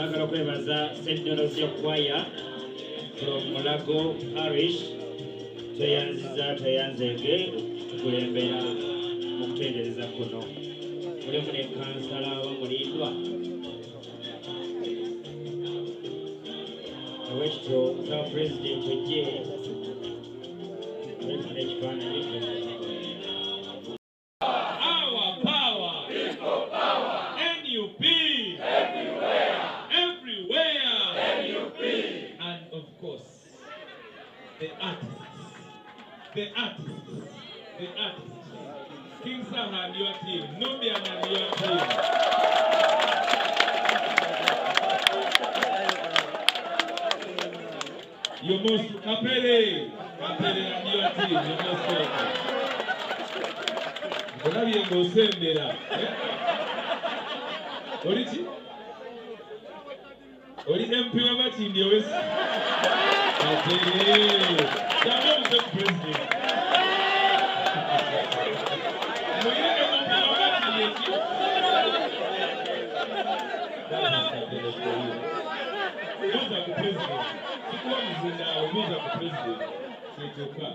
Twagala okwebaza St. Donosio Choir from Mulago Parish. Tweyanzege tukulembera mu kutendereza kuno. Mulimu ne kansala Mulindwa. Owekityo Ssawa Pulezidenti ojje alifuna ekifaananyi. Our power, NUP, everywhere, and of course, the artists. King Sam and your team, Nubian and your team. You must Kapele and your team, you must welcome. Olabiye ng'osembera. Oli ki? Oli MP w'Amakindi owesi? Ate kyama omuse ku president. Muyire MP w'Amakindi eki? Buuza ku president. Sikuwa muzinda awo, buuza ku president. Kyekyoka.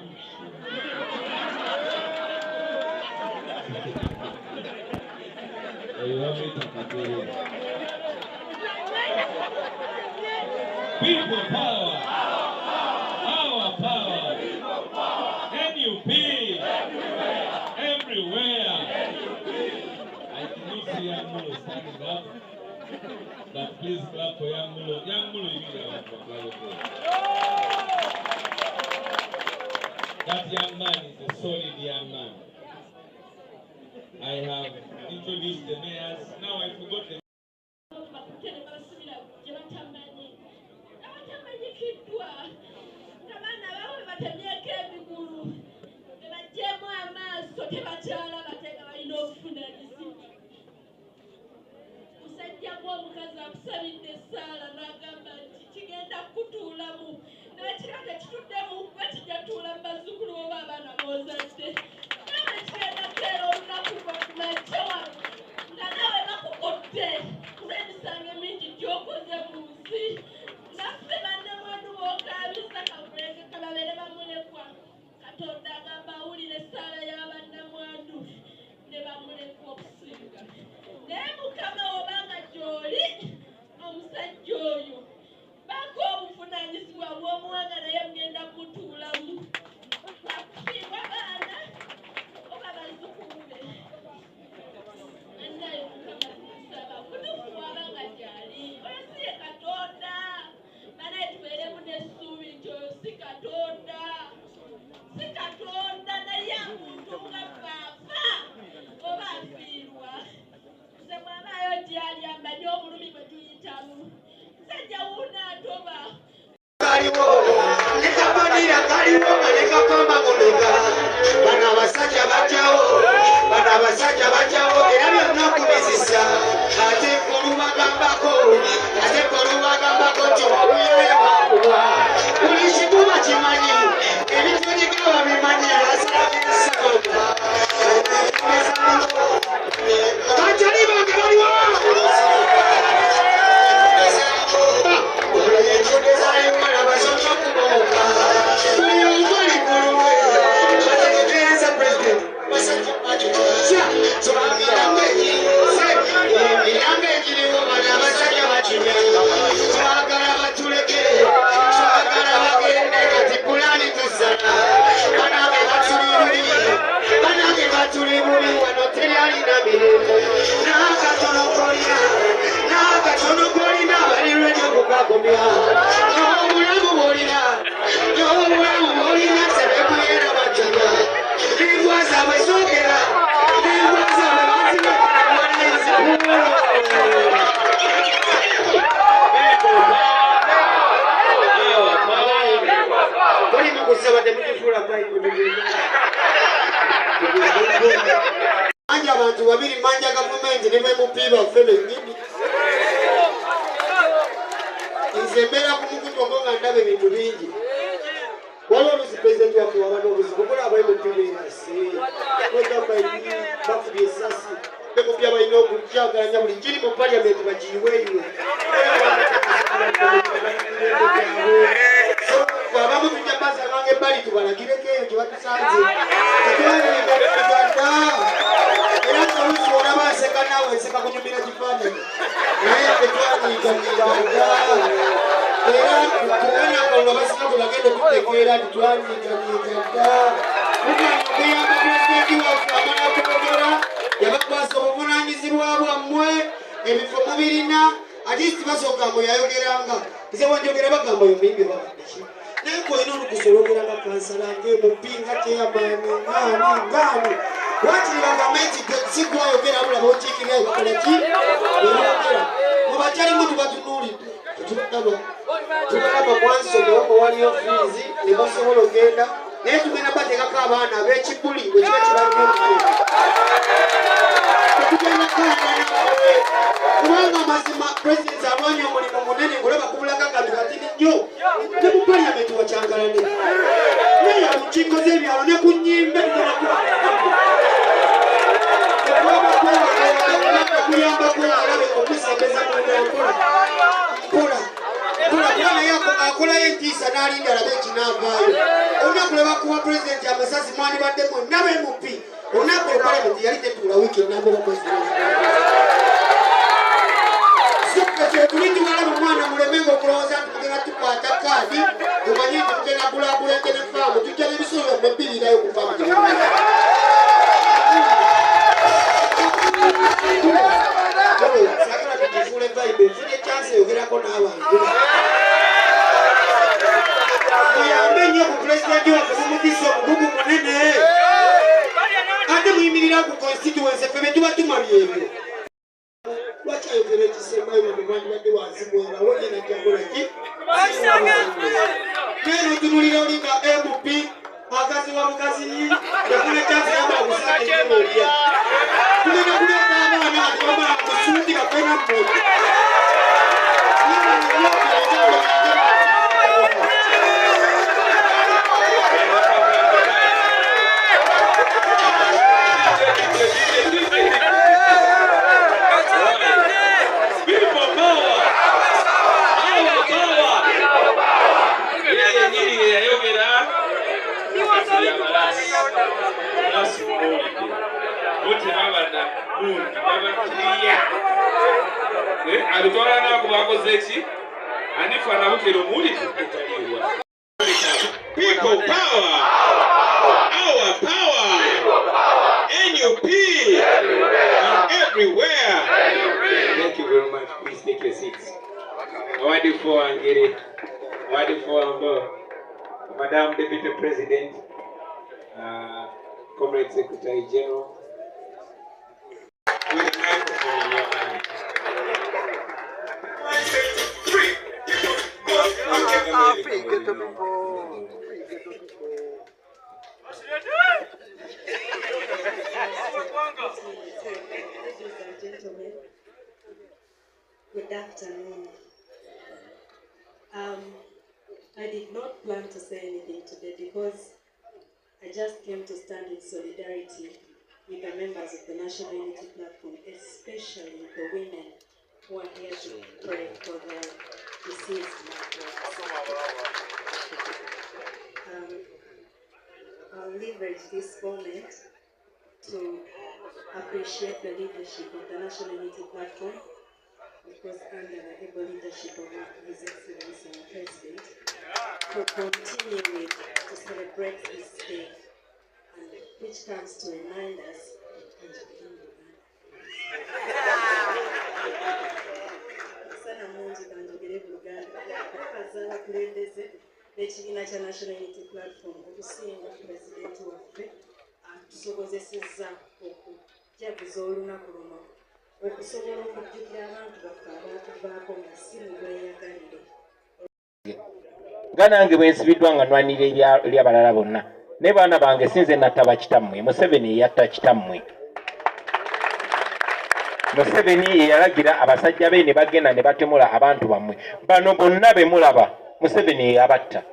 People power, our power, NUP, everywhere. I cannot see Young Mulo standing up, but please clap for Young Mulo. Young Mulo, you need our clap. That young man is a solid young man. I have introduced the mayors. Now I forgot the manja abantu babiri manja gavumenti ne bemupiba ffebe nnyini nze mbeera ku mukutu ogwo nga ndaba ebintu bingi waliwo olusi pulezidenti waffe waba n'obuzibu kulaba emupiba erase ogamba bakubye esasi bemupya balina okukyaganya buli kiri mu paliamenti bagiyiweeyo abamu tujja basanga ebbali tubalagireko eyo gye batusanze tetwaligadda era olusi olaba aseka naawe enseka kunyumira kifaananyi naye tetwaligadda era kubana akalulu abasina bwe bagenda okutegeera titwaligadda mukuyamba pulezidenti waffe amala kwogera yabakwasa obuvunaanyizibwa bwammwe ebifo mubirina ati basooka mwe yayogeranga nze wanjogera bagamba yo muyimbi babadeki naye kolina olukusa olwogeranga kansala ngaemupinga teyamaani ngaani wakiri bagamba nti sigwayogera bulaba okiikirira bakolaki eyogera mubakyalimu tubatunuulidde tubalaba mwansomewo waliyo fiizi ne basobola ogenda naye tugenda bateekako abaana ab'ekibuli bwe kiba kibalina tetugenda kaananawe kubanga amazima pulezidenti alwanya omulimu munene ngolaba kubulaga akantu katini nnyo ne mu paliamenti wakyangalane naye mu nkiiko z'ebyalo ne ku nnyimbe kuyambako alabe okusembeza mpola naye akolayo entiisa n'alinda alabe ekinaavaayo olunaku lwe bakuba pulezidenti amasasi mwandibaddemu nabemupi olunaku lwe paliamenti yali tetuula wiiki enambookulikiwalaba omwana mulemenga okulowooza nti mugenda tukwata kaadi omanye nti mugenda gulagulenge ne faamu tujja n'ebisolo byamwe bbirirayo ku faamu sagala tugifuula evaibe nfuna ekyansi eyogerako n'abantu muyambe nnyo ku pulezidenti waffe mumukisa omugugu munene ate muyimirira ku constituency ffe betuba tumalyeebyo lwaki ayogera ekisembayo babebandibadde wanzibwera wogena kyagolaki naye notunulira olinga mp akazi wa mukazinyi yafuna ekyansi yamba okusaaeolya tugenda kuleta abaana atibamala kusundi bakwena mmwe People power, our power, NUP, everywhere. Thank you very much. Please take your seats. Awadi for Angere, awadi for Madam Deputy President, Comrade Secretary General, with the microphone in your hand. Ladies and gentlemen, good afternoon. I did not plan to say anything today because I just came to stand in solidarity with the members of the National Unity Platform, especially the women who are here to pray for the deceased loved ones. I'll leverage this moment to appreciate the leadership of the National Unity Platform, because under the able leadership of His Excellency our President, to continue to celebrate this day, and which comes to remind us n'ekibiina kya National Unity Platform okusinga pulezidenti waffe atusobozesezza okujaguza olunaku luno okusobola okujjukira abantu baffe abaatuvaako nga si mu bweyagalire. Nga nange bwe nsibiddwa nga nnwanira ery'abalala bonna naye baana bange sinze nattaba kitammwe. Museveni yatta kitammwe. Museveni yalagira abasajja be ne bagenda ne batemula abantu bammwe. Bano bonna be mulaba Museveni yabatta.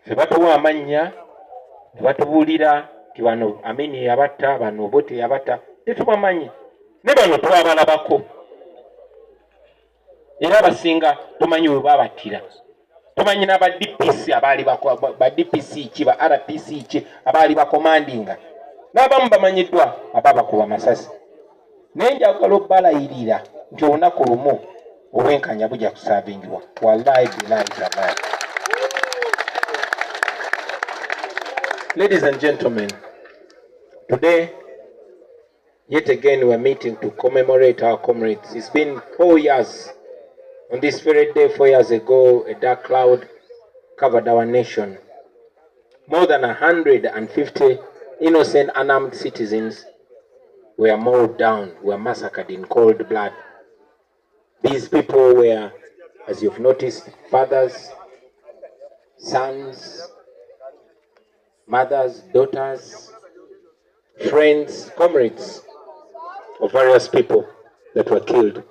Ffe batuwa amannya ne batubuulira ti bano Amini yabatta bano Obote yabatta tetubamanyi ne bano twabalabako era abasinga tumanyi we babattira tumanyi n'aba DPC abaali ba DPC ki ba RPC ki abaali bakomandinga n'abamu bamanyiddwa ababakuba amasasi naye njagala obbalayirira nti olunaku lumu obwenkanya bujja kusaavingibwa wallahi billahi taala. Ladies and gentlemen, today yet again we are meeting to commemorate our comrades. It's been 4 years. On this very day 4 years ago, a dark cloud covered our nation. More than 150 innocent unarmed citizens were mowed down, were massacred in cold blood. These people were, as you've noticed, fathers, sons, mothers, daughters, friends, comrades of various people that were killed.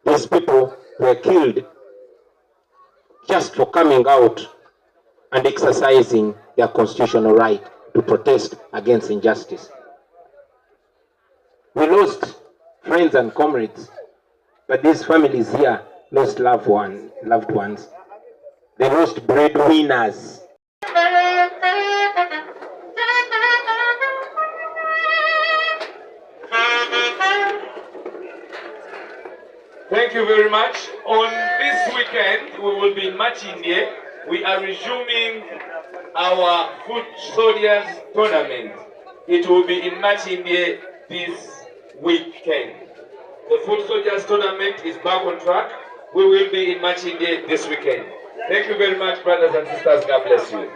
These people were killed just for coming out and exercising their constitutional right to protest against injustice. We lost friends and comrades, but these families here lost loved ones. They lost breadwinners. Thank you very much. On this weekend, we will be in Machinde. We are resuming our Foot Soldiers tournament. It will be in Machinde this weekend. The Foot Soldiers tournament is back on track. We will be in Machinde this weekend. Thank you very much, brothers and sisters. God bless you.